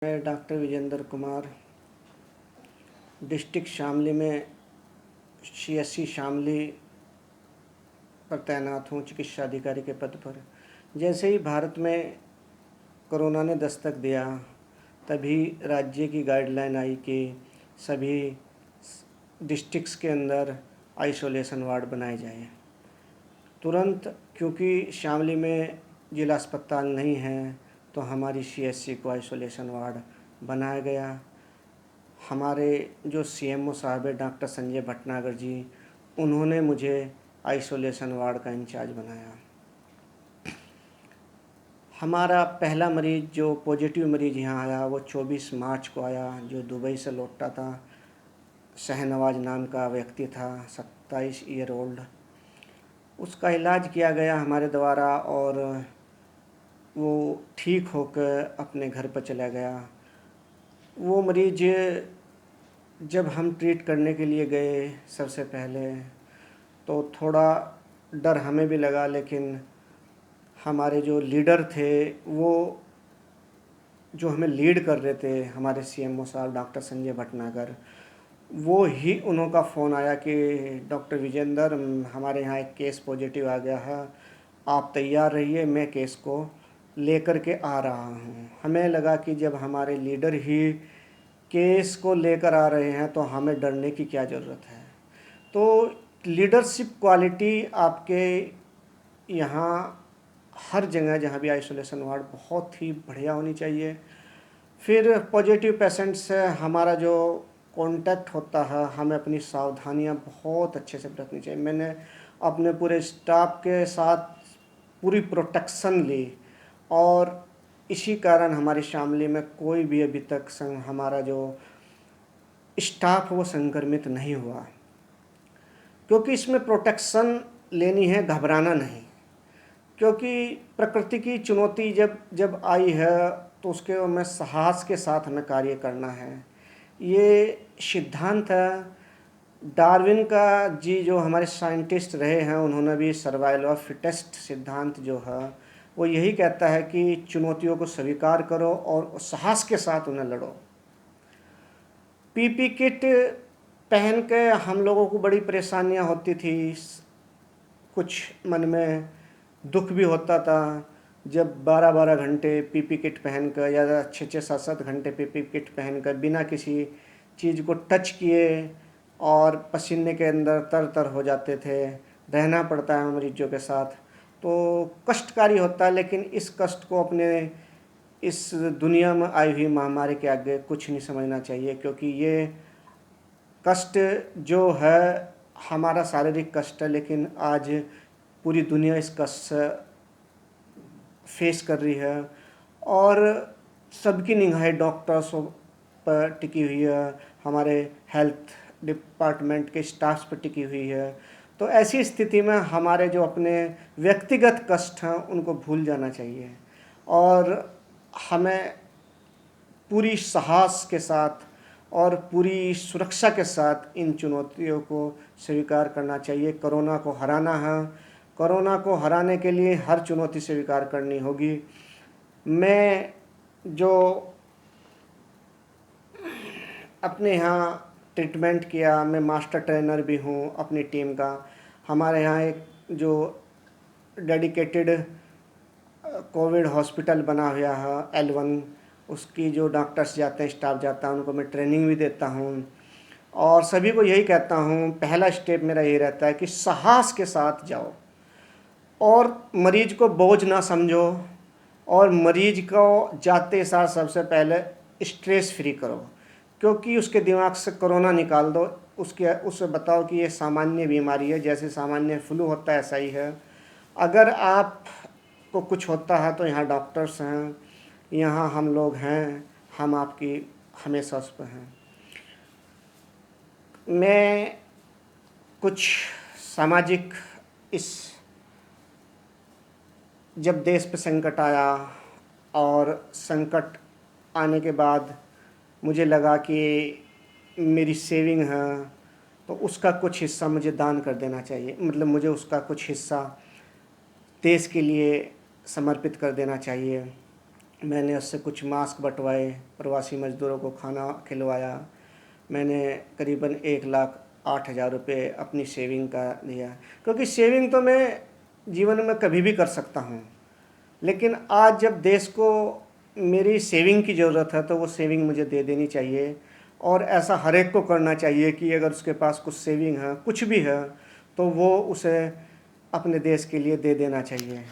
मैं doctor Vijendra Kumar district Shamli में CSC Shamli पर तैनात हूँ, चिकित्सा अधिकारी के पद पर। जैसे ही भारत में कोरोना ने दस्तक दिया, तभी राज्य की गाइडलाइन आई कि सभी डिस्ट्रिक्ट्स के अंदर आइसोलेशन वार्ड बनाए जाएं। तुरंत, क्योंकि शामली में जिला अस्पताल नहीं है, तो हमारी CSC को आइसोलेशन वार्ड बनाया गया। हमारे जो CMO साहब है डॉक्टर संजय भटनागर जी, उन्होंने मुझे आइसोलेशन वार्ड का इंचार्ज बनाया। हमारा पहला मरीज़ जो पॉजिटिव मरीज़ यहाँ आया वो 24 मार्च को आया, जो दुबई से लौटा था। शहनवाज नाम का व्यक्ति था, 27 ईयर ओल्ड। उसका इलाज किया गया हमारे द्वारा और वो ठीक होकर अपने घर पर चला गया। वो मरीज़ जब हम ट्रीट करने के लिए गए सबसे पहले, तो थोड़ा डर हमें भी लगा, लेकिन हमारे जो लीडर थे, वो जो हमें लीड कर रहे थे, हमारे CMO साहब डॉक्टर संजय भटनागर, वो ही उनका फ़ोन आया कि डॉक्टर विजेंद्र, हमारे यहाँ एक केस पॉजिटिव आ गया है, आप तैयार रहिए, मैं केस को लेकर के आ रहा हूँ। हमें लगा कि जब हमारे लीडर ही केस को लेकर आ रहे हैं तो हमें डरने की क्या ज़रूरत है। तो लीडरशिप क्वालिटी आपके यहाँ हर जगह जहाँ भी आइसोलेशन वार्ड बहुत ही बढ़िया होनी चाहिए। फिर पॉजिटिव पेशेंट से हमारा जो कांटेक्ट होता है, हमें अपनी सावधानियाँ बहुत अच्छे से बरतनी चाहिए। मैंने अपने पूरे स्टाफ के साथ पूरी प्रोटेक्शन ली और इसी कारण हमारी शामली में कोई भी अभी तक हमारा जो स्टाफ वो संक्रमित नहीं हुआ, क्योंकि इसमें प्रोटेक्शन लेनी है, घबराना नहीं। क्योंकि प्रकृति की चुनौती जब आई है तो उसके में साहस के साथ हमें कार्य करना है। ये सिद्धांत है डार्विन का जी, जो हमारे साइंटिस्ट रहे हैं, उन्होंने भी सर्वाइवल ऑफ फिटेस्ट सिद्धांत जो है वो यही कहता है कि चुनौतियों को स्वीकार करो और साहस के साथ उन्हें लड़ो। PP किट पहन के हम लोगों को बड़ी परेशानियां होती थी, कुछ मन में दुख भी होता था जब 12-12 घंटे PP किट पहनकर या 6-6, 7-7 घंटे PP किट पहनकर बिना किसी चीज़ को टच किए और पसीने के अंदर तर हो जाते थे। रहना पड़ता है मरीजों के साथ, तो कष्टकारी होता है। लेकिन इस कष्ट को अपने इस दुनिया में आई हुई महामारी के आगे कुछ नहीं समझना चाहिए, क्योंकि ये कष्ट जो है हमारा शारीरिक कष्ट है, लेकिन आज पूरी दुनिया इस कष्ट से फेस कर रही है और सबकी निगाहें डॉक्टर्स पर टिकी हुई है, हमारे हेल्थ डिपार्टमेंट के स्टाफ्स पर टिकी हुई है। तो ऐसी स्थिति में हमारे जो अपने व्यक्तिगत कष्ट हैं उनको भूल जाना चाहिए और हमें पूरी साहस के साथ और पूरी सुरक्षा के साथ इन चुनौतियों को स्वीकार करना चाहिए। कोरोना को हराना है, कोरोना को हराने के लिए हर चुनौती स्वीकार करनी होगी। मैं जो अपने यहाँ ट्रीटमेंट किया, मैं मास्टर ट्रेनर भी हूँ अपनी टीम का। हमारे यहाँ एक जो डेडिकेटेड कोविड हॉस्पिटल बना हुआ है L1, उसकी जो डॉक्टर्स जाते हैं, स्टाफ जाता है, उनको मैं ट्रेनिंग भी देता हूँ और सभी को यही कहता हूँ, पहला स्टेप मेरा ये रहता है कि साहस के साथ जाओ और मरीज को बोझ ना समझो और मरीज को जाते साथ सबसे पहले स्ट्रेस फ्री करो, क्योंकि उसके दिमाग से कोरोना निकाल दो। उससे बताओ कि ये सामान्य बीमारी है, जैसे सामान्य फ्लू होता है ऐसा ही है। अगर आपको कुछ होता है तो यहाँ डॉक्टर्स हैं, यहाँ हम लोग हैं, हम आपकी हमेशा उस पर हैं। मैं कुछ सामाजिक जब देश पे संकट आया और संकट आने के बाद मुझे लगा कि मेरी सेविंग है तो उसका कुछ हिस्सा मुझे दान कर देना चाहिए, मतलब मुझे उसका कुछ हिस्सा देश के लिए समर्पित कर देना चाहिए। मैंने उससे कुछ मास्क बंटवाए, प्रवासी मज़दूरों को खाना खिलवाया। मैंने करीबन 1,08,000 रुपये अपनी सेविंग का दिया, क्योंकि सेविंग तो मैं जीवन में कभी भी कर सकता हूँ, लेकिन आज जब देश को मेरी सेविंग की ज़रूरत है तो वो सेविंग मुझे दे देनी चाहिए। और ऐसा हर एक को करना चाहिए कि अगर उसके पास कुछ सेविंग है, कुछ भी है, तो वो उसे अपने देश के लिए दे देना चाहिए।